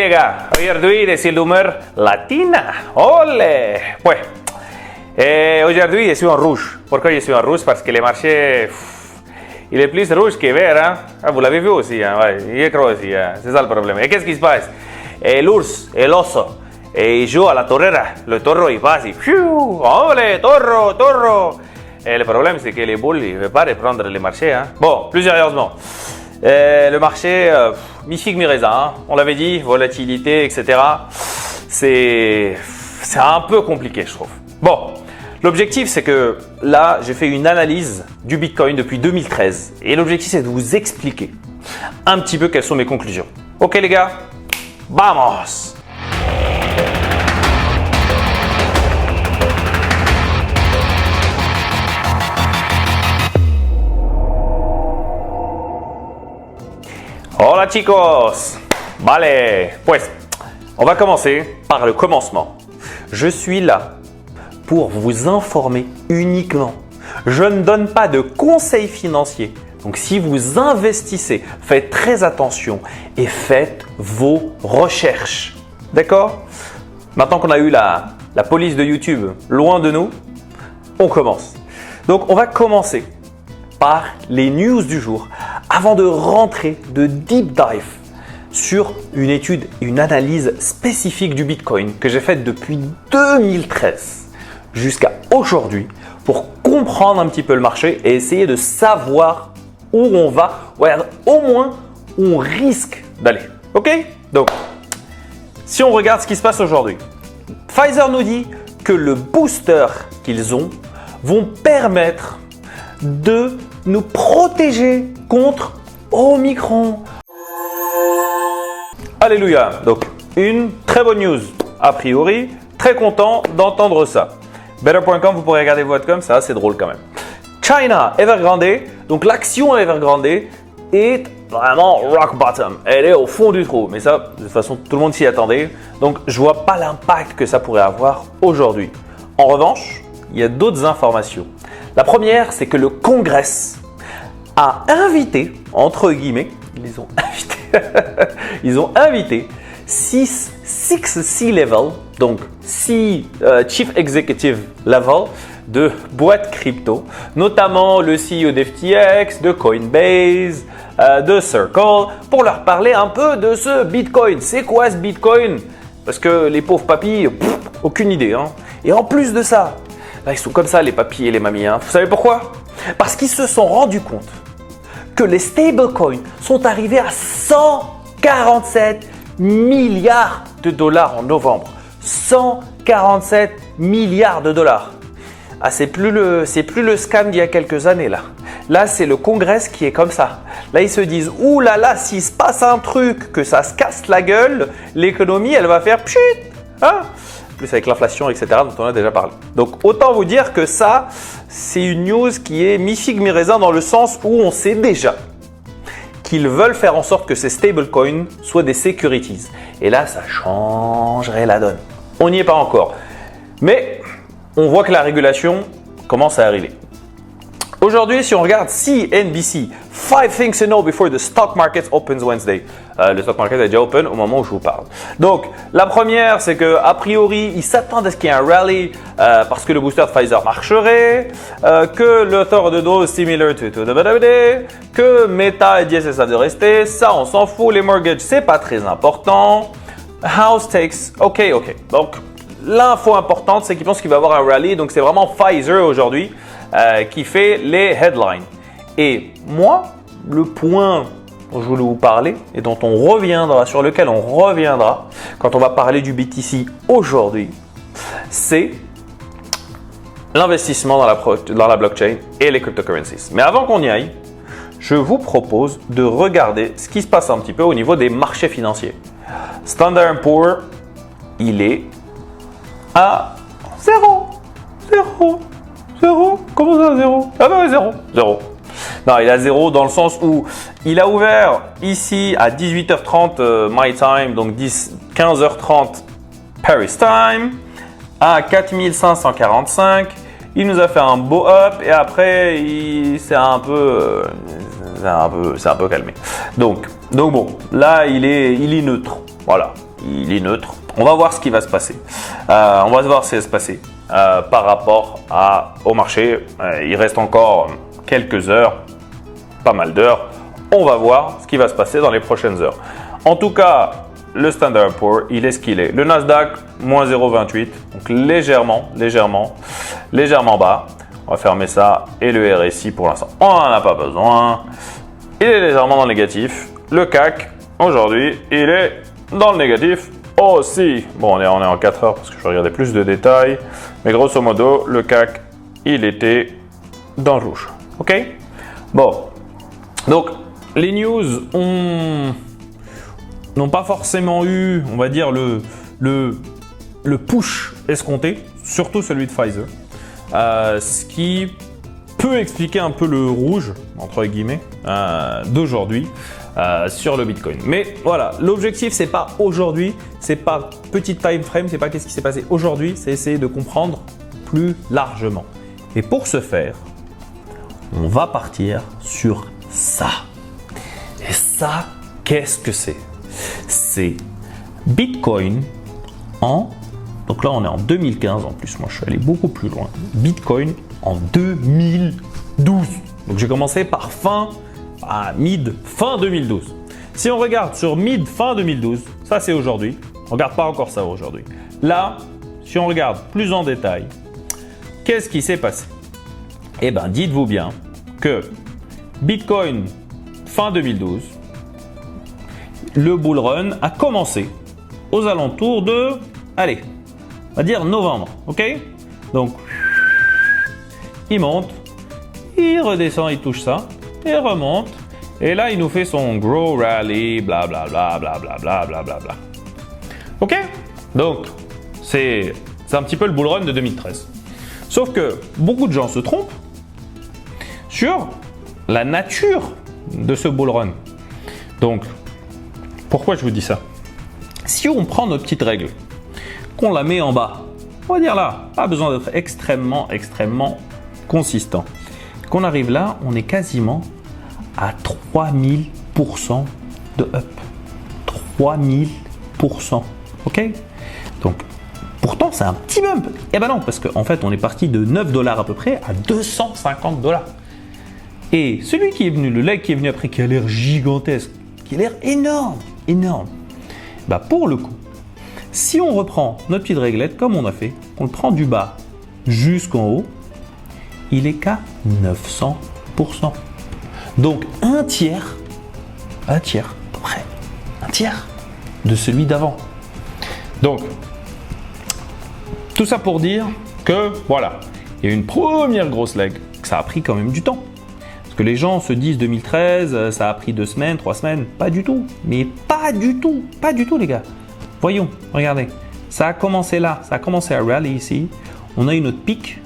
les gars, aujourd'hui es el humor latina. Olé. Pues, aujourd'hui je suis en rouge. Pourquoi je suis en rouge? Parce que le marché, il est plus rouge que vert. Hein? Ah, vous l'avez vu aussi, hein? Ouais, je crois aussi. Hein? C'est ça le problème. Et qu'est-ce qui se passe? L'ours et l'osso, et il joue à la torera. Le taureau, il passe, il olé, taureau, taureau. Et le problème, c'est que les boules, il ne veut pas reprendre les marchés. Hein? Bon, plus sérieusement. Le marché, mi-figue, mi-raisin, hein. On l'avait dit, volatilité, etc. C'est un peu compliqué, je trouve. Bon, l'objectif, c'est que là, j'ai fait une analyse du Bitcoin depuis 2013. Et l'objectif, c'est de vous expliquer un petit peu quelles sont mes conclusions. Ok, les gars? Vamos! Hola chicos! Vale, pues, on va commencer par le commencement. Je suis là pour vous informer uniquement. Je ne donne pas de conseils financiers. Donc si vous investissez, faites très attention et faites vos recherches. D'accord? Maintenant qu'on a eu la police de YouTube loin de nous, on commence. Donc on va commencer par les news du jour avant de rentrer de deep dive sur une étude, une analyse spécifique du Bitcoin que j'ai faite depuis 2013 jusqu'à aujourd'hui pour comprendre un petit peu le marché et essayer de savoir où on va, ouais, au moins où on risque d'aller. Ok? Donc, si on regarde ce qui se passe aujourd'hui, Pfizer nous dit que le booster qu'ils ont vont permettre de nous protéger contre Omicron. Alléluia. Donc, une très bonne news. A priori, très content d'entendre ça. Better.com, vous pourrez regarder votre com, ça c'est drôle quand même. China, Evergrande. Donc, l'action Evergrande est vraiment rock bottom. Elle est au fond du trou. Mais ça, de toute façon, tout le monde s'y attendait. Donc, je ne vois pas l'impact que ça pourrait avoir aujourd'hui. En revanche, il y a d'autres informations. La première, c'est que le Congrès a invité, entre guillemets, ils ont invité 6 C-level, donc 6 Chief Executive level de boîtes crypto, notamment le CEO d'FTX, de Coinbase, de Circle, pour leur parler un peu de ce Bitcoin. C'est quoi ce Bitcoin? Parce que les pauvres papis, aucune idée. Hein. Et en plus de ça, là, ils sont comme ça, les papis et les mamies. Hein. Vous savez pourquoi? Parce qu'ils se sont rendus compte que les stablecoins sont arrivés à 147 milliards de dollars en novembre. 147 milliards de dollars. Ah, c'est plus le scam d'il y a quelques années là. Là, c'est le Congrès qui est comme ça. Là, ils se disent, ouh là là, s'il se passe un truc, que ça se casse la gueule, l'économie, elle va faire pchit. Hein? Plus avec l'inflation, etc., dont on a déjà parlé. Donc, autant vous dire que ça, c'est une news qui est mi-figue, mi-raisin dans le sens où on sait déjà qu'ils veulent faire en sorte que ces stablecoins soient des securities. Et là, ça changerait la donne. On n'y est pas encore. Mais on voit que la régulation commence à arriver. Aujourd'hui, si on regarde CNBC, 5 things to know before the stock market opens Wednesday. Le stock market est déjà open au moment où je vous parle. Donc, la première, c'est qu'a priori, ils s'attendent à ce qu'il y ait un rally parce que le booster de Pfizer marcherait, que le taux de dose similar to the que Meta et DSS de rester. Ça, on s'en fout. Les mortgages, c'est pas très important. House takes, ok. Donc, l'info importante, c'est qu'ils pensent qu'il va y avoir un rally. Donc, c'est vraiment Pfizer aujourd'hui qui fait les headlines. Et moi, le point dont je voulais vous parler et sur lequel on reviendra quand on va parler du BTC aujourd'hui, c'est l'investissement dans la blockchain et les cryptocurrencies. Mais avant qu'on y aille, je vous propose de regarder ce qui se passe un petit peu au niveau des marchés financiers. Standard & Poor's, il est à 0. Comment ça, 0? Ah bah 0. Non, il est à 0 dans le sens où il a ouvert ici à 18h30 my time, donc 15h30 Paris time, à 4545. Il nous a fait un beau up et après il s'est un peu calmé. Donc bon, là il est neutre. Voilà. il est neutre. On va voir ce qui va se passer. On va voir ce qui va se passer par rapport au marché. Il reste encore quelques heures, pas mal d'heures. On va voir ce qui va se passer dans les prochaines heures. En tout cas, le Standard & Poor's, il est ce qu'il est. Le Nasdaq, moins 0,28, donc légèrement bas. On va fermer ça. Et le RSI, pour l'instant, on n'en a pas besoin. Il est légèrement dans le négatif. Le CAC, aujourd'hui, il est dans le négatif aussi. Bon, on est en 4 heures parce que je vais regarder plus de détails. Mais grosso modo, le CAC, il était dans le rouge. OK? Bon. Donc, les news n'ont pas forcément eu, on va dire, le push escompté, surtout celui de Pfizer. Ce qui peut expliquer un peu le rouge, entre guillemets, d'aujourd'hui sur le Bitcoin. Mais voilà, l'objectif, c'est pas aujourd'hui, c'est pas petit time frame, c'est pas qu'est-ce qui s'est passé aujourd'hui, c'est essayer de comprendre plus largement. Et pour ce faire, on va partir sur ça. Et ça, qu'est-ce que c'est? C'est Bitcoin donc là on est en 2015 en plus, moi je suis allé beaucoup plus loin. Bitcoin en 2012. Donc j'ai commencé par fin 2012. Si on regarde sur fin 2012, ça c'est aujourd'hui. On regarde pas encore ça aujourd'hui. Là, si on regarde plus en détail, qu'est-ce qui s'est passé? Eh bien, dites-vous bien que Bitcoin fin 2012, le bull run a commencé aux alentours de, allez, on va dire novembre, ok? Donc, il monte, il redescend, il touche ça, il remonte, et là, il nous fait son gros rally, blablabla, blablabla, blablabla. Ok? Donc, c'est un petit peu le bull run de 2013. Sauf que beaucoup de gens se trompent sur la nature de ce bull run. Donc, pourquoi je vous dis ça? Si on prend notre petite règle, qu'on la met en bas, on va dire là, pas besoin d'être extrêmement consistant. Qu'on arrive là, on est quasiment à 3000% de up. 3000%. Ok? Donc, pourtant, c'est un petit bump. Eh ben non, parce qu'en fait, on est parti de 9 $ à peu près à 250 $. Et celui qui est venu, le leg qui est venu après, qui a l'air gigantesque, qui a l'air énorme. Bah pour le coup, si on reprend notre petite réglette comme on a fait, on le prend du bas jusqu'en haut, il est qu'à 900%. Donc un tiers à peu près, un tiers de celui d'avant. Donc, tout ça pour dire que voilà, il y a eu une première grosse leg, que ça a pris quand même du temps. Parce que les gens se disent 2013, ça a pris 2 semaines, 3 semaines. Pas du tout. Mais pas du tout les gars. Voyons, regardez. Ça a commencé là, ça a commencé à rally ici. On a eu notre pic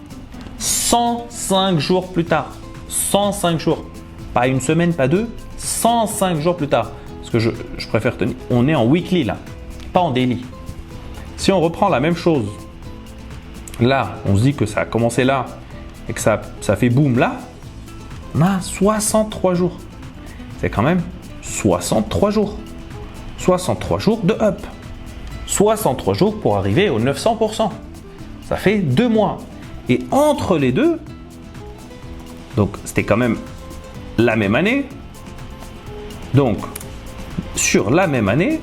105 jours plus tard. 105 jours. Pas une semaine, pas 2. 105 jours plus tard. Parce que je préfère tenir. On est en weekly là, pas en daily. Si on reprend la même chose, là, on se dit que ça a commencé là et que ça fait boom là. On a 63 jours. C'est quand même 63 jours. 63 jours de up. 63 jours pour arriver au 900%. Ça fait 2 mois. Et entre les deux, donc c'était quand même la même année. Donc, sur la même année,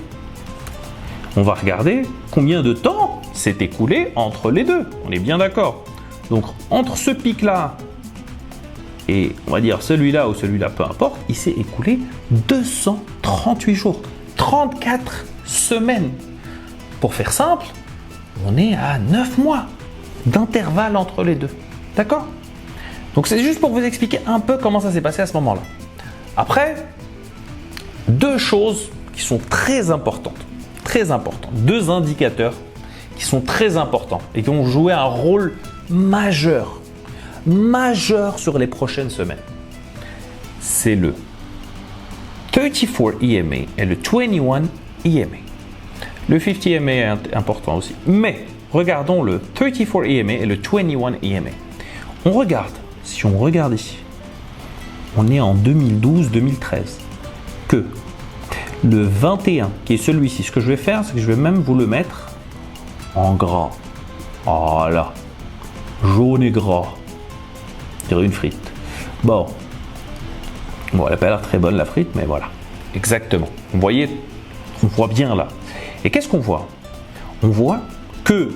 on va regarder combien de temps s'est écoulé entre les deux. On est bien d'accord. Donc, entre ce pic-là et on va dire celui-là ou celui-là, peu importe, il s'est écoulé 238 jours, 34 semaines. Pour faire simple, on est à 9 mois d'intervalle entre les deux. D'accord? Donc c'est juste pour vous expliquer un peu comment ça s'est passé à ce moment-là. Après, 2 choses qui sont très importantes. 2 indicateurs qui sont très importants et qui vont jouer un rôle majeur sur les prochaines semaines. C'est le 34 EMA et le 21 EMA. Le 50 EMA est important aussi. Mais regardons le 34 EMA et le 21 EMA. On regarde, si on regarde ici, on est en 2012-2013, que le 21, qui est celui-ci. Ce que je vais faire, c'est que je vais même vous le mettre en gras. Voilà. Jaune et gras. Je dirais une frite. Bon, elle n'a pas l'air très bonne la frite, mais voilà. Exactement. Vous voyez, on voit bien là. Et qu'est-ce qu'on voit? On voit que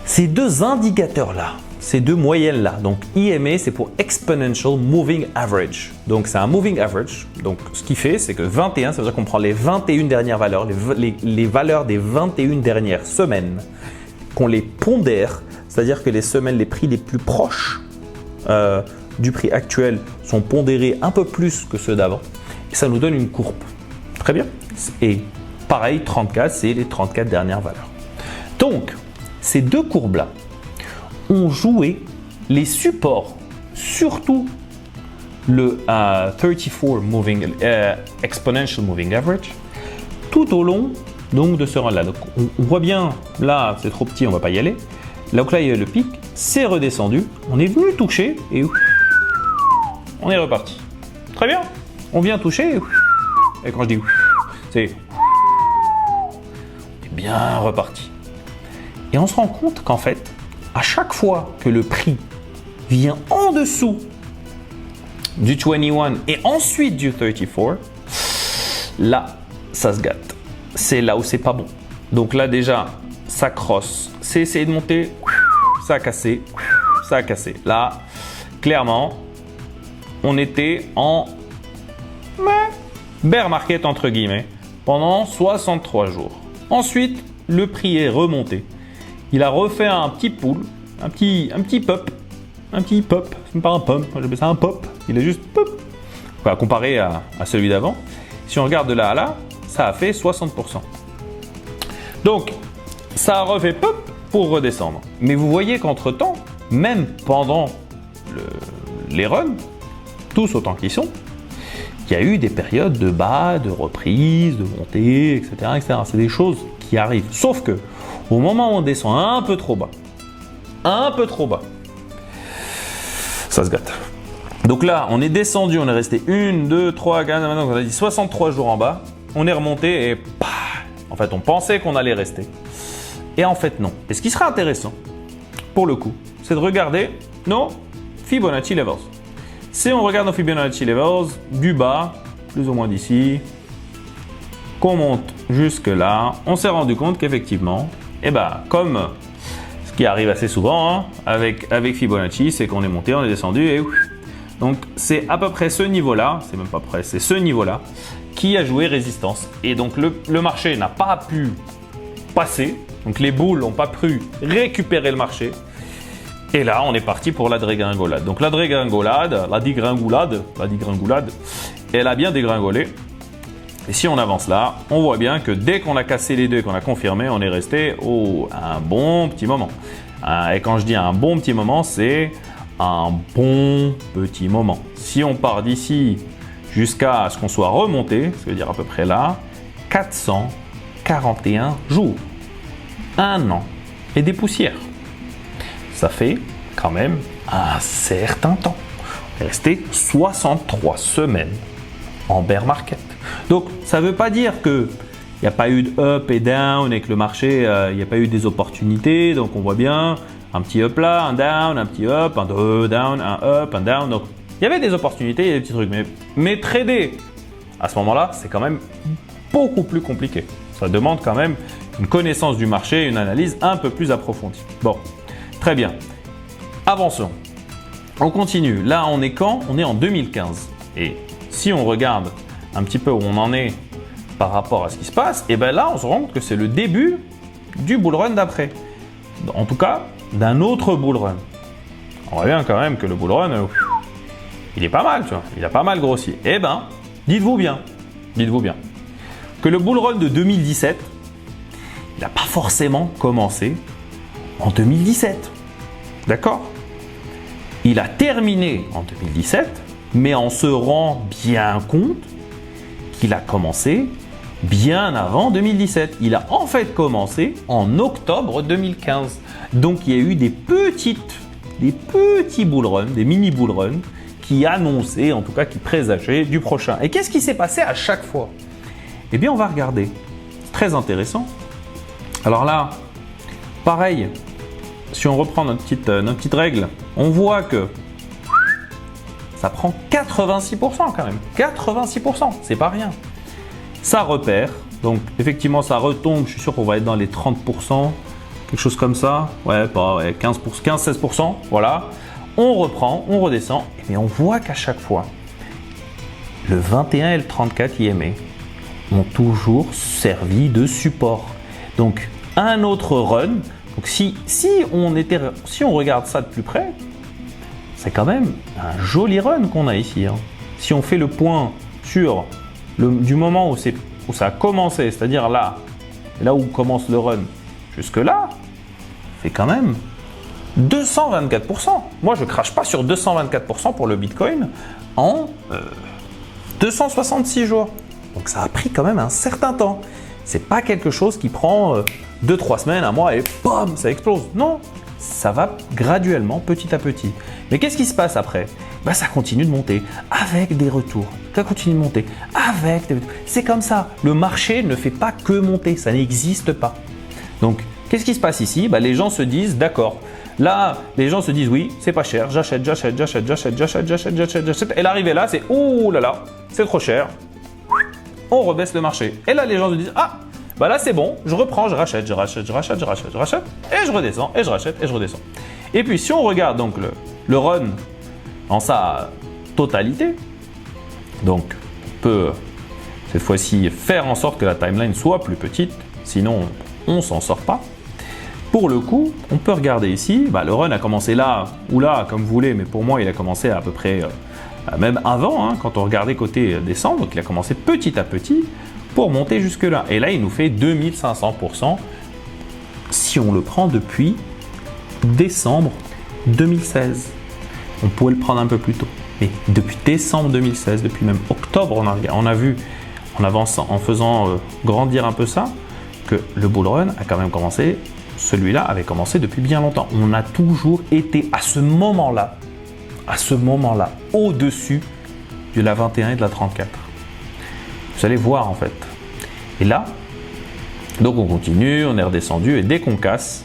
ces deux indicateurs-là, ces deux moyennes-là, donc IMA, c'est pour Exponential Moving Average. Donc c'est un moving average. Donc ce qui fait, c'est que 21, ça veut dire qu'on prend les 21 dernières valeurs, les valeurs des 21 dernières semaines, qu'on les pondère, c'est-à-dire que les semaines, les prix les plus proches du prix actuel sont pondérés un peu plus que ceux d'avant. Et ça nous donne une courbe. Très bien. Et pareil, 34, c'est les 34 dernières valeurs. Donc, ces deux courbes-là ont joué les supports, surtout le 34 Exponential Moving Average, tout au long donc, de ce run-là. Donc, on voit bien, là, c'est trop petit, on ne va pas y aller. Donc là, il y a le pic, c'est redescendu, on est venu toucher et on est reparti. Très bien, on vient toucher et quand je dis c'est on est bien reparti. Et on se rend compte qu'en fait, à chaque fois que le prix vient en dessous du 21 et ensuite du 34, là, ça se gâte. C'est là où c'est pas bon. Donc là, déjà, ça crosse. C'est essayer de monter, ça a cassé, ça a cassé. Là, clairement, on était en bear market entre guillemets pendant 63 jours. Ensuite, le prix est remonté. Il a refait un petit pull, un petit pop, c'est pas un pump, j'appelle ça un pop. Il est juste pop. Voilà, comparé à celui d'avant. Si on regarde de là à là, ça a fait 60%. Donc, ça a refait pop pour redescendre. Mais vous voyez qu'entre-temps, même pendant les runs, tous autant qu'ils sont, il y a eu des périodes de bas, de reprise, de montée, etc., etc. C'est des choses qui arrivent. Sauf que au moment où on descend un peu trop bas, ça se gâte. Donc là, on est descendu, on est resté 1, 2, 3, 4, maintenant on a dit 63 jours en bas, on est remonté et en fait, on pensait qu'on allait rester. Et en fait, non. Et ce qui sera intéressant, pour le coup, c'est de regarder nos Fibonacci Levels. Si on regarde nos Fibonacci Levels, du bas, plus ou moins d'ici, qu'on monte jusque là, on s'est rendu compte qu'effectivement, comme ce qui arrive assez souvent avec Fibonacci, c'est qu'on est monté, on est descendu et donc c'est à peu près ce niveau-là, c'est même pas près, c'est ce niveau-là qui a joué résistance. Et donc le marché n'a pas pu passer, donc les boules n'ont pas pu récupérer le marché. Et là, on est parti pour la dégringolade. Donc la dégringolade, elle a bien dégringolé. Et si on avance là, on voit bien que dès qu'on a cassé les deux et qu'on a confirmé, on est resté un bon petit moment. Et quand je dis un bon petit moment, c'est un bon petit moment. Si on part d'ici jusqu'à ce qu'on soit remonté, ça veut dire à peu près là, 441 jours. 1 an et des poussières. Ça fait quand même un certain temps. On est resté 63 semaines en bear market. Donc, ça ne veut pas dire qu'il n'y a pas eu de up et down et que le marché, il n'y a pas eu des opportunités. Donc, on voit bien un petit up là, un down, un petit up, un down, un up, un down. Donc, il y avait des opportunités, il y a des petits trucs. Mais trader à ce moment-là, c'est quand même beaucoup plus compliqué. Ça demande quand même une connaissance du marché, une analyse un peu plus approfondie. Bon, très bien. Avançons. On continue. Là, on est quand? On est en 2015. Et si on regarde un petit peu où on en est par rapport à ce qui se passe, et bien là, on se rend compte que c'est le début du bull run d'après. En tout cas, d'un autre bull run. On voit bien quand même que le bull run, il est pas mal, tu vois. Il a pas mal grossi. Eh bien, dites-vous bien, que le bull run de 2017, il n'a pas forcément commencé en 2017. D'accord? Il a terminé en 2017, mais on se rend bien compte qu'il a commencé bien avant 2017. Il a en fait commencé en octobre 2015. Donc il y a eu des petits bull runs, des mini bull runs qui annonçaient, en tout cas qui présageaient du prochain. Et qu'est-ce qui s'est passé à chaque fois? Eh bien, on va regarder. Très intéressant. Alors là, pareil, si on reprend notre petite règle, on voit que ça prend 86% quand même. 86%, c'est pas rien. Ça repère. Donc, effectivement, ça retombe. Je suis sûr qu'on va être dans les 30%. Quelque chose comme ça. Ouais, pas ouais, 15-16%. Voilà. On reprend, on redescend. Et on voit qu'à chaque fois, le 21 et le 34 IMA ont toujours servi de support. Donc, un autre run. Donc, si on regarde ça de plus près, c'est quand même un joli run qu'on a ici. Hein. Si on fait le point sur du moment où ça a commencé, c'est-à-dire là où commence le run, jusque là, c'est quand même 224%. Moi, je crache pas sur 224% pour le Bitcoin en 266 jours. Donc, ça a pris quand même un certain temps. C'est pas quelque chose qui prend 2-3 semaines, un mois et bam, ça explose. Non, ça va graduellement, petit à petit. Mais qu'est-ce qui se passe après? Ça continue de monter avec des retours. Ça continue de monter avec des retours. C'est comme ça. Le marché ne fait pas que monter. Ça n'existe pas. Donc, qu'est-ce qui se passe ici? Les gens se disent, d'accord. Là, les gens se disent, oui, c'est pas cher. J'achète. Et l'arrivée là, c'est, ouh là là, c'est trop cher. On rebaisse le marché. Et là, les gens se disent, ah, là c'est bon, je reprends, je rachète, et je redescends, et je rachète, et je redescends. Et puis si on regarde donc le run en sa totalité, donc on peut cette fois-ci faire en sorte que la timeline soit plus petite, sinon on ne s'en sort pas. Pour le coup, on peut regarder ici, le run a commencé là ou là, comme vous voulez, mais pour moi il a commencé à peu près, même avant, hein, quand on regardait côté décembre, donc il a commencé petit à petit, pour monter jusque là. Et là, il nous fait 2500% si on le prend depuis décembre 2016. On pourrait le prendre un peu plus tôt. Mais depuis décembre 2016, depuis même octobre, on a vu, en avançant, en faisant grandir un peu ça, que le bull run a quand même commencé, celui-là avait commencé depuis bien longtemps. On a toujours été à ce moment-là, au-dessus de la 21 et de la 34. Vous allez voir en fait. Et là, donc on continue, on est redescendu et dès qu'on casse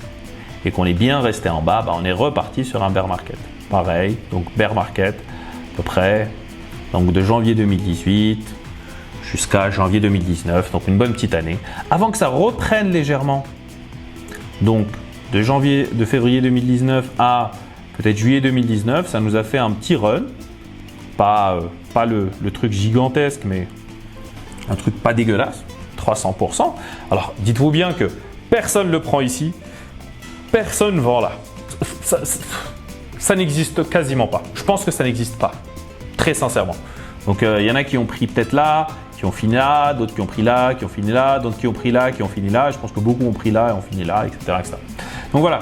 et qu'on est bien resté en bas, on est reparti sur un bear market. Pareil, donc bear market à peu près donc de janvier 2018 jusqu'à janvier 2019, donc une bonne petite année. Avant que ça reprenne légèrement, donc de février 2019 à peut-être juillet 2019, ça nous a fait un petit run, pas le truc gigantesque, mais un truc pas dégueulasse, 300%. Alors, dites-vous bien que personne ne le prend ici, personne ne vend là. Ça n'existe quasiment pas. Je pense que ça n'existe pas, très sincèrement. Donc, il y en a qui ont pris peut-être là, qui ont fini là, d'autres qui ont pris là, qui ont fini là, d'autres qui ont pris là, qui ont fini là. Je pense que beaucoup ont pris là et ont fini là, etc. etc. Donc voilà,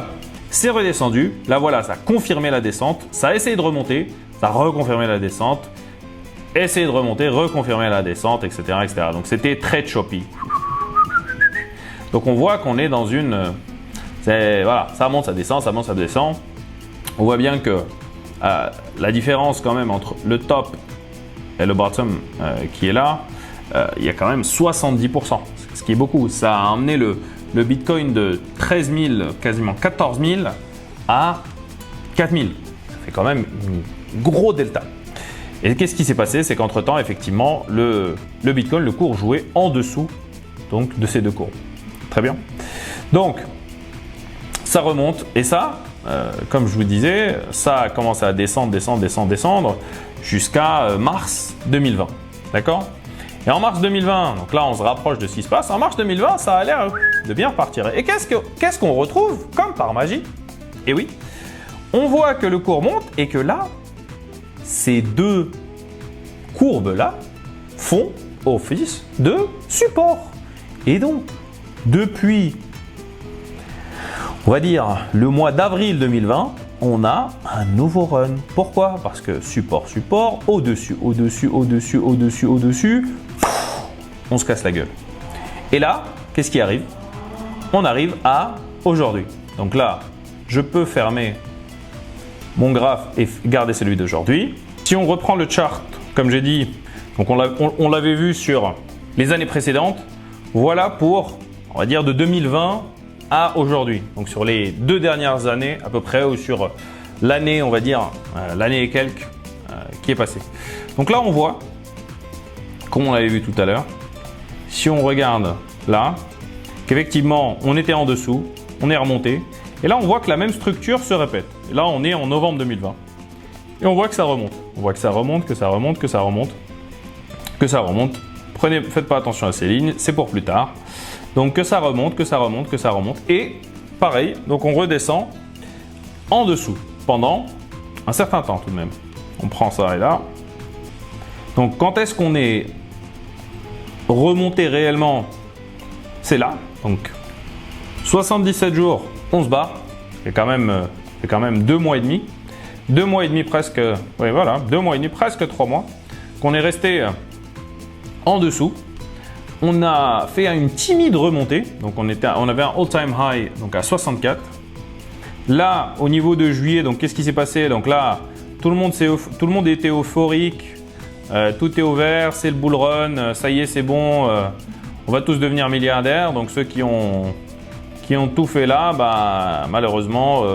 c'est redescendu. Là, voilà, ça a confirmé la descente. Ça a essayé de remonter, ça a reconfirmé la descente. Essayer de remonter, reconfirmer la descente, etc. etc. Donc c'était très choppy. Donc on voit qu'on est dans une... voilà, ça monte, ça descend, ça monte, ça descend. On voit bien que la différence quand même entre le top et le bottom qui est là, il y a quand même 70%, ce qui est beaucoup. Ça a amené le Bitcoin de 13 000, quasiment 14 000 à 4 000. Ça fait quand même un gros delta. Et qu'est-ce qui s'est passé? C'est qu'entre-temps, effectivement, le Bitcoin, le cours jouait en dessous donc, de ces deux courbes. Très bien. Donc, ça remonte. Et ça, comme je vous disais, ça a commencé à descendre jusqu'à mars 2020. D'accord? Et en mars 2020, donc là, on se rapproche de ce qui se passe. En mars 2020, ça a l'air de bien repartir. Et qu'est-ce qu'on retrouve comme par magie? Eh oui, on voit que le cours monte et que là, ces deux courbes-là font office de support. Et donc, depuis, on va dire, le mois d'avril 2020, on a un nouveau run. Pourquoi? Parce que support, au-dessus, on se casse la gueule. Et là, qu'est-ce qui arrive? On arrive à aujourd'hui. Donc là, je peux fermer mon graphe et garder celui d'aujourd'hui. Si on reprend le chart, comme j'ai dit, donc on l'avait vu sur les années précédentes. Voilà pour, on va dire, de 2020 à aujourd'hui. Donc sur les 2 dernières années à peu près, ou sur l'année, on va dire, l'année et quelques qui est passée. Donc là, on voit, comme on l'avait vu tout à l'heure, si on regarde là, qu'effectivement, on était en dessous, on est remonté. Et là, on voit que la même structure se répète. Et là, on est en novembre 2020. Et on voit que ça remonte. On voit que ça remonte, que ça remonte, que ça remonte, que ça remonte. Faites pas attention à ces lignes, c'est pour plus tard. Donc que ça remonte, que ça remonte, que ça remonte. Et pareil, donc on redescend en dessous pendant un certain temps tout de même. On prend ça et là. Donc quand est-ce qu'on est remonté réellement? C'est là. Donc 77 jours, on se bat. C'est quand même 2 mois et demi. 2 mois et demi presque, oui voilà, 2 mois et demi, presque 3 mois, qu'on est resté en dessous. On a fait une timide remontée, donc on avait un all-time high donc à 64. Là, au niveau de juillet, donc qu'est-ce qui s'est passé? Donc là, tout le monde était euphorique, tout est ouvert, c'est le bull run, ça y est, c'est bon, on va tous devenir milliardaires. Donc ceux qui ont tout fait là, bah, malheureusement,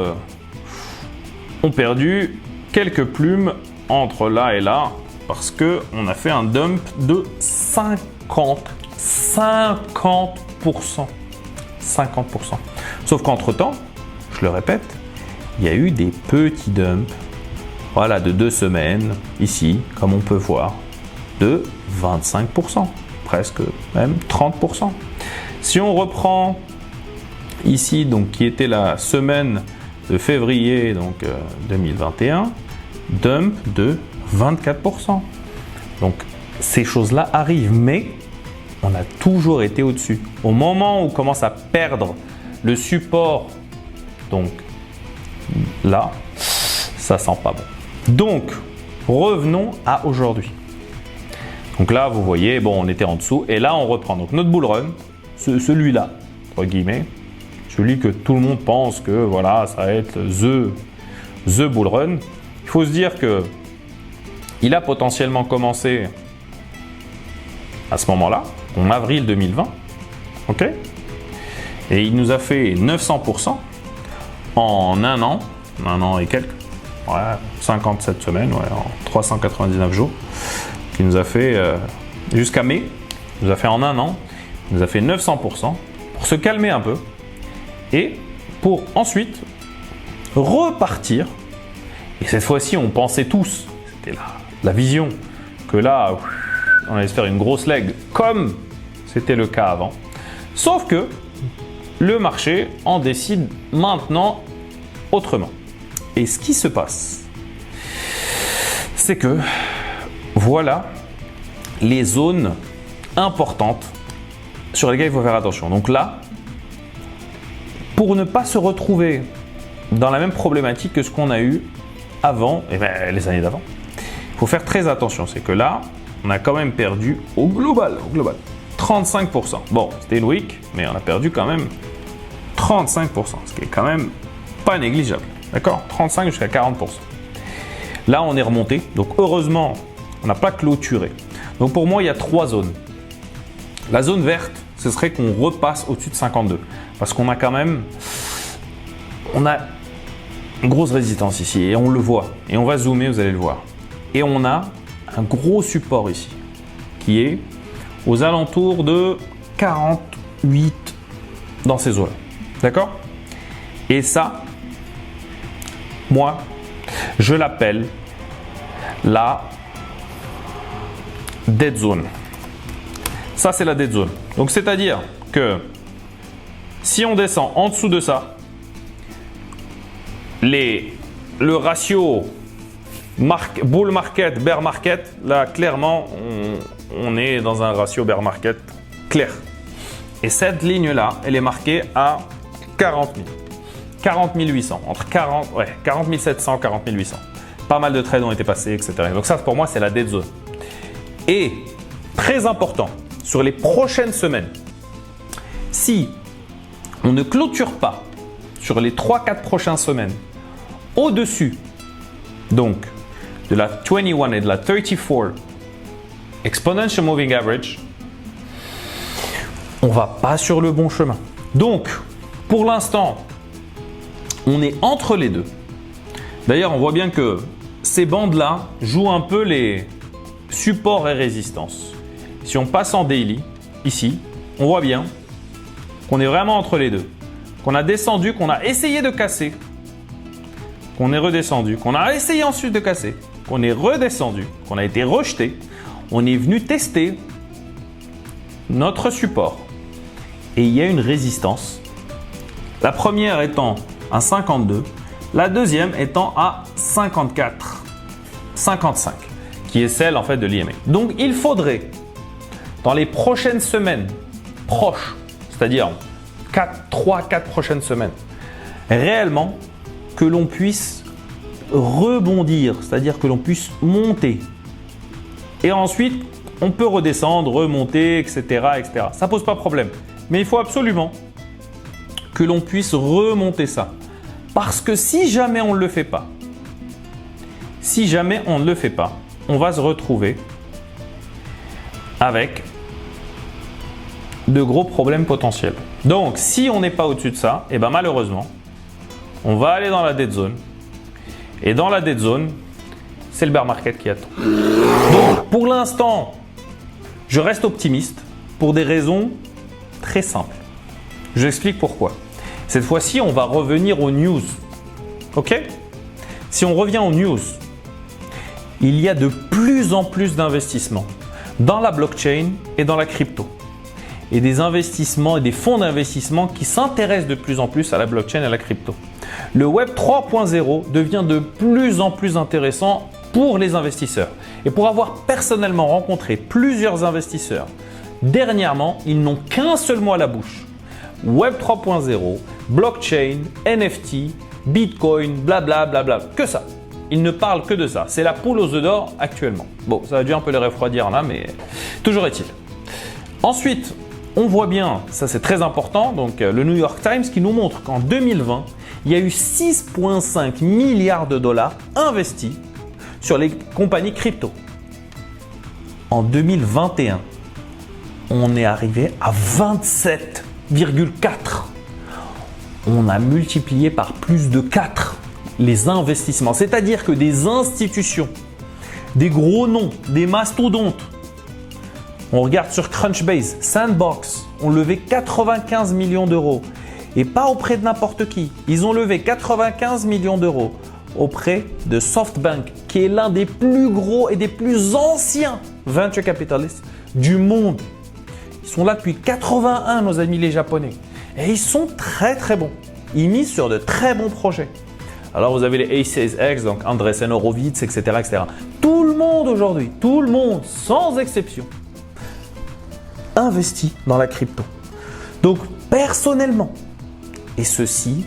ont perdu quelques plumes entre là et là parce qu'on a fait un dump de 50%. 50%. Sauf qu'entre-temps, je le répète, il y a eu des petits dumps, voilà, de 2 semaines, ici, comme on peut voir, de 25%, presque même 30%. Si on reprend ici, donc qui était la semaine de février donc 2021, dump de 24%. Donc ces choses-là arrivent, mais on a toujours été au-dessus. Au moment où on commence à perdre le support, donc là, ça sent pas bon. Donc revenons à aujourd'hui. Donc là, vous voyez, bon, on était en dessous et là, on reprend. Donc notre bull run, celui-là, entre guillemets, celui que tout le monde pense que voilà, ça va être the bull run. Il faut se dire que il a potentiellement commencé à ce moment-là, en avril 2020, ok, et il nous a fait 900% en un an et quelques, ouais, 57 semaines, ouais, en 399 jours, qui nous a fait jusqu'à mai, il nous a fait en un an, il nous a fait 900% pour se calmer un peu. Et pour ensuite repartir, et cette fois-ci on pensait tous, c'était la vision, que là on allait se faire une grosse leg comme c'était le cas avant. Sauf que le marché en décide maintenant autrement. Et ce qui se passe, c'est que voilà les zones importantes sur lesquelles il faut faire attention. Donc là, pour ne pas se retrouver dans la même problématique que ce qu'on a eu avant, et bien, les années d'avant, il faut faire très attention. C'est que là, on a quand même perdu au global 35%. Bon, c'était une week, mais on a perdu quand même 35%, ce qui est quand même pas négligeable. D'accord, 35 jusqu'à 40%. Là, on est remonté. Donc, heureusement, on n'a pas clôturé. Donc, pour moi, il y a 3 zones. La zone verte, ce serait qu'on repasse au-dessus de 52. Parce qu'on a quand même, on a une grosse résistance ici et on le voit. Et on va zoomer, vous allez le voir. Et on a un gros support ici qui est aux alentours de 48 dans ces eaux-là. D'accord? Et ça, moi, je l'appelle la dead zone. Ça, c'est la dead zone. Donc, c'est-à-dire que si on descend en dessous de ça, le ratio bull market, bear market, là, clairement, on est dans un ratio bear market clair. Et cette ligne-là, elle est marquée à 40 000. 40 800, entre 40 700, 40 800. Pas mal de trades ont été passés, etc. Donc ça, pour moi, c'est la dead zone. Et très important, sur les prochaines semaines, si on ne clôture pas sur les 3-4 prochaines semaines au-dessus donc de la 21 et de la 34 Exponential Moving Average, on ne va pas sur le bon chemin. Donc, pour l'instant, on est entre les deux. D'ailleurs, on voit bien que ces bandes-là jouent un peu les supports et résistances. Si on passe en daily, ici, on voit bien qu'on est vraiment entre les deux. Qu'on a descendu, qu'on a essayé de casser, qu'on est redescendu, qu'on a essayé ensuite de casser, qu'on est redescendu, qu'on a été rejeté. On est venu tester notre support. Et il y a une résistance. La première étant à 52, la deuxième étant à 54, 55, qui est celle en fait de l'IMA. Donc il faudrait, dans les prochaines semaines proches, c'est-à-dire 3-4 prochaines semaines, réellement que l'on puisse rebondir, c'est-à-dire que l'on puisse monter. Et ensuite, on peut redescendre, remonter, etc., etc. Ça ne pose pas de problème. Mais il faut absolument que l'on puisse remonter ça. Parce que si jamais on ne le fait pas, on va se retrouver avec de gros problèmes potentiels. Donc, si on n'est pas au-dessus de ça, et ben malheureusement, on va aller dans la dead zone. Et dans la dead zone, c'est le bear market qui attend. Donc, pour l'instant, je reste optimiste pour des raisons très simples. Je explique pourquoi. Cette fois-ci, on va revenir aux news. Ok? Si on revient aux news, il y a de plus en plus d'investissements dans la blockchain et dans la crypto. Et des investissements et des fonds d'investissement qui s'intéressent de plus en plus à la blockchain et à la crypto. Le Web 3.0 devient de plus en plus intéressant pour les investisseurs. Et pour avoir personnellement rencontré plusieurs investisseurs, dernièrement, ils n'ont qu'un seul mot à la bouche. Web 3.0, blockchain, NFT, Bitcoin, blablabla, bla, bla, que ça. Ils ne parlent que de ça. C'est la poule aux œufs d'or actuellement. Bon, ça a dû un peu les refroidir là, mais toujours est-il. Ensuite, on voit bien, ça c'est très important, donc le New York Times qui nous montre qu'en 2020, il y a eu 6,5 milliards de dollars investis sur les compagnies crypto. En 2021, on est arrivé à 27,4. On a multiplié par plus de 4 les investissements. C'est-à-dire que des institutions, des gros noms, des mastodontes, on regarde sur Crunchbase, Sandbox, ont levé 95 millions d'euros. Et pas auprès de n'importe qui. Ils ont levé 95 millions d'euros auprès de SoftBank, qui est l'un des plus gros et des plus anciens venture capitalistes du monde. Ils sont là depuis 81, nos amis les Japonais. Et ils sont très très bons. Ils misent sur de très bons projets. Alors vous avez les A16X, donc Andreessen Horowitz, etc., etc. Tout le monde aujourd'hui, tout le monde, sans exception, investit dans la crypto. Donc personnellement, et ceci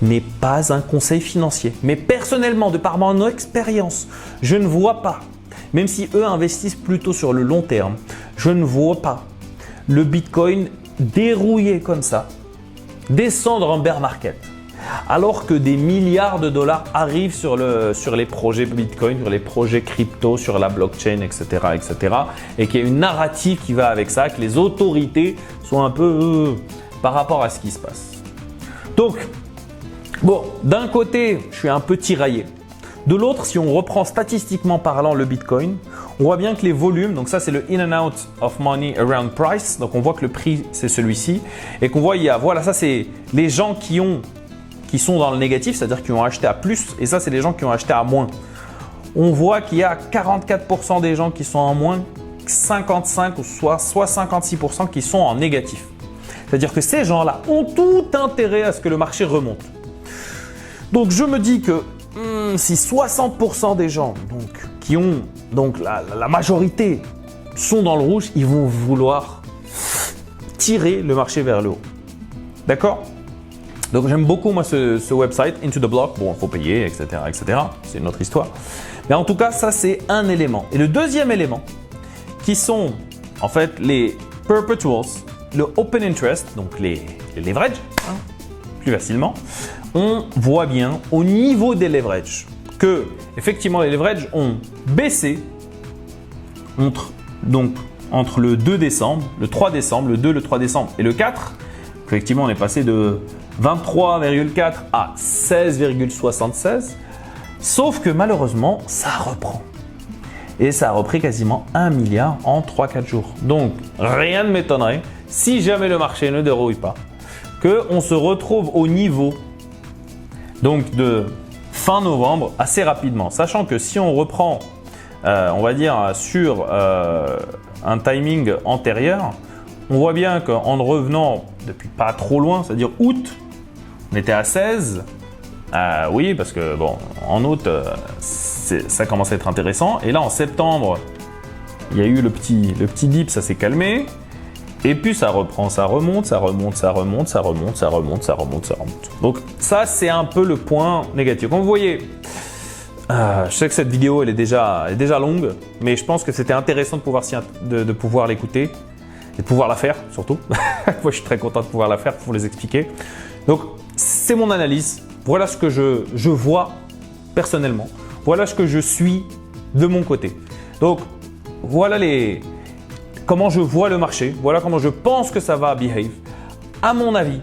n'est pas un conseil financier, mais personnellement, de par mon expérience, je ne vois pas, même si eux investissent plutôt sur le long terme, je ne vois pas le Bitcoin dérouiller comme ça, descendre en bear market, alors que des milliards de dollars arrivent sur les projets Bitcoin, sur les projets crypto, sur la blockchain, etc., etc., et qu'il y a une narrative qui va avec ça, que les autorités sont un peu par rapport à ce qui se passe. Donc, bon, d'un côté, je suis un peu tiraillé. De l'autre, si on reprend statistiquement parlant le Bitcoin, on voit bien que les volumes, donc ça c'est le in and out of money around price, donc on voit que le prix c'est celui-ci, et qu'on voit, voilà, ça c'est les gens qui sont dans le négatif, c'est-à-dire qui ont acheté à plus, et ça c'est les gens qui ont acheté à moins. On voit qu'il y a 44% des gens qui sont en moins, 55 ou soit 56% qui sont en négatif. C'est-à-dire que ces gens-là ont tout intérêt à ce que le marché remonte. Donc je me dis que si 60% des gens qui ont la majorité sont dans le rouge, ils vont vouloir tirer le marché vers le haut. D'accord? Donc j'aime beaucoup moi ce website Into the Block. Bon, il faut payer, etc., etc. C'est une autre histoire. Mais en tout cas, ça c'est un élément. Et le deuxième élément, qui sont en fait les perpetuals, le open interest, donc les leverages, plus facilement, on voit bien au niveau des leverages que effectivement les leverages ont baissé donc entre le 2 décembre, le 3 décembre, le 2, le 3 décembre et le 4, effectivement, on est passé de 23,4 à 16,76. Sauf que malheureusement, ça reprend. Et ça a repris quasiment 1 milliard en 3-4 jours. Donc, rien ne m'étonnerait, si jamais le marché ne dérouille pas, qu'on se retrouve au niveau donc de fin novembre assez rapidement. Sachant que si on reprend, on va dire, sur un timing antérieur, on voit bien qu'en revenant depuis pas trop loin, c'est-à-dire août, on était à 16. Oui, parce que bon, en août, ça commence à être intéressant. Et là, en septembre, il y a eu le petit dip, ça s'est calmé. Et puis ça reprend, ça remonte, ça remonte, ça remonte, ça remonte, ça remonte, ça remonte, ça remonte. Donc ça, c'est un peu le point négatif. Comme vous voyez, je sais que cette vidéo, elle est déjà longue, mais je pense que c'était intéressant de pouvoir l'écouter et de pouvoir la faire, surtout. Moi, je suis très content de pouvoir la faire pour vous les expliquer. Donc, c'est mon analyse. Voilà ce que je vois personnellement. Voilà ce que je suis de mon côté. Donc, voilà comment je vois le marché. Voilà comment je pense que ça va behave. À mon avis,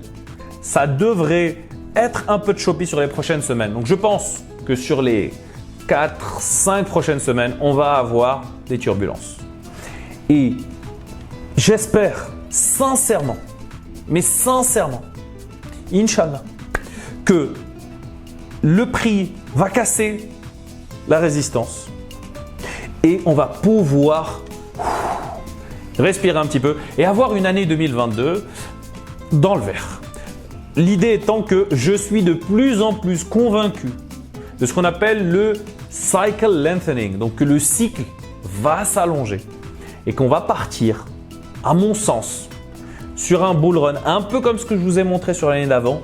ça devrait être un peu choppy sur les prochaines semaines. Donc, je pense que sur les 4-5 prochaines semaines, on va avoir des turbulences. Et j'espère sincèrement, mais sincèrement, Inch'Allah, que le prix va casser la résistance et on va pouvoir respirer un petit peu et avoir une année 2022 dans le vert. L'idée étant que je suis de plus en plus convaincu de ce qu'on appelle le cycle lengthening, donc que le cycle va s'allonger et qu'on va partir, à mon sens, sur un bull run, un peu comme ce que je vous ai montré sur l'année d'avant,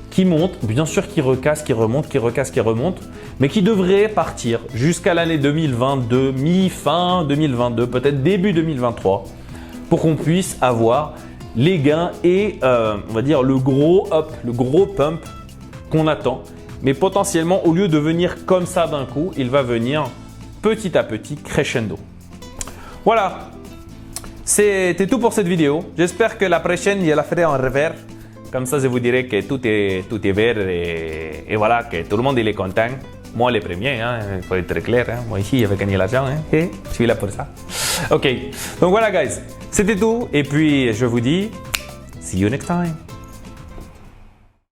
qui monte, bien sûr qui recasse, qui remonte, qui recasse, qui remonte, mais qui devrait partir jusqu'à l'année 2022, mi-fin 2022, peut-être début 2023, pour qu'on puisse avoir les gains et on va dire le gros up, le gros pump qu'on attend. Mais potentiellement, au lieu de venir comme ça d'un coup, il va venir petit à petit crescendo. Voilà, c'était tout pour cette vidéo. J'espère que la prochaine, je la ferai en revers. Comme ça, je vous dirai que tout est vert et voilà, que tout le monde il est content. Moi, les premiers, il faut être très clair. Moi, ici, j'avais gagné l'argent et je suis là pour ça. Ok, donc voilà, guys, c'était tout. Et puis, je vous dis, see you next time.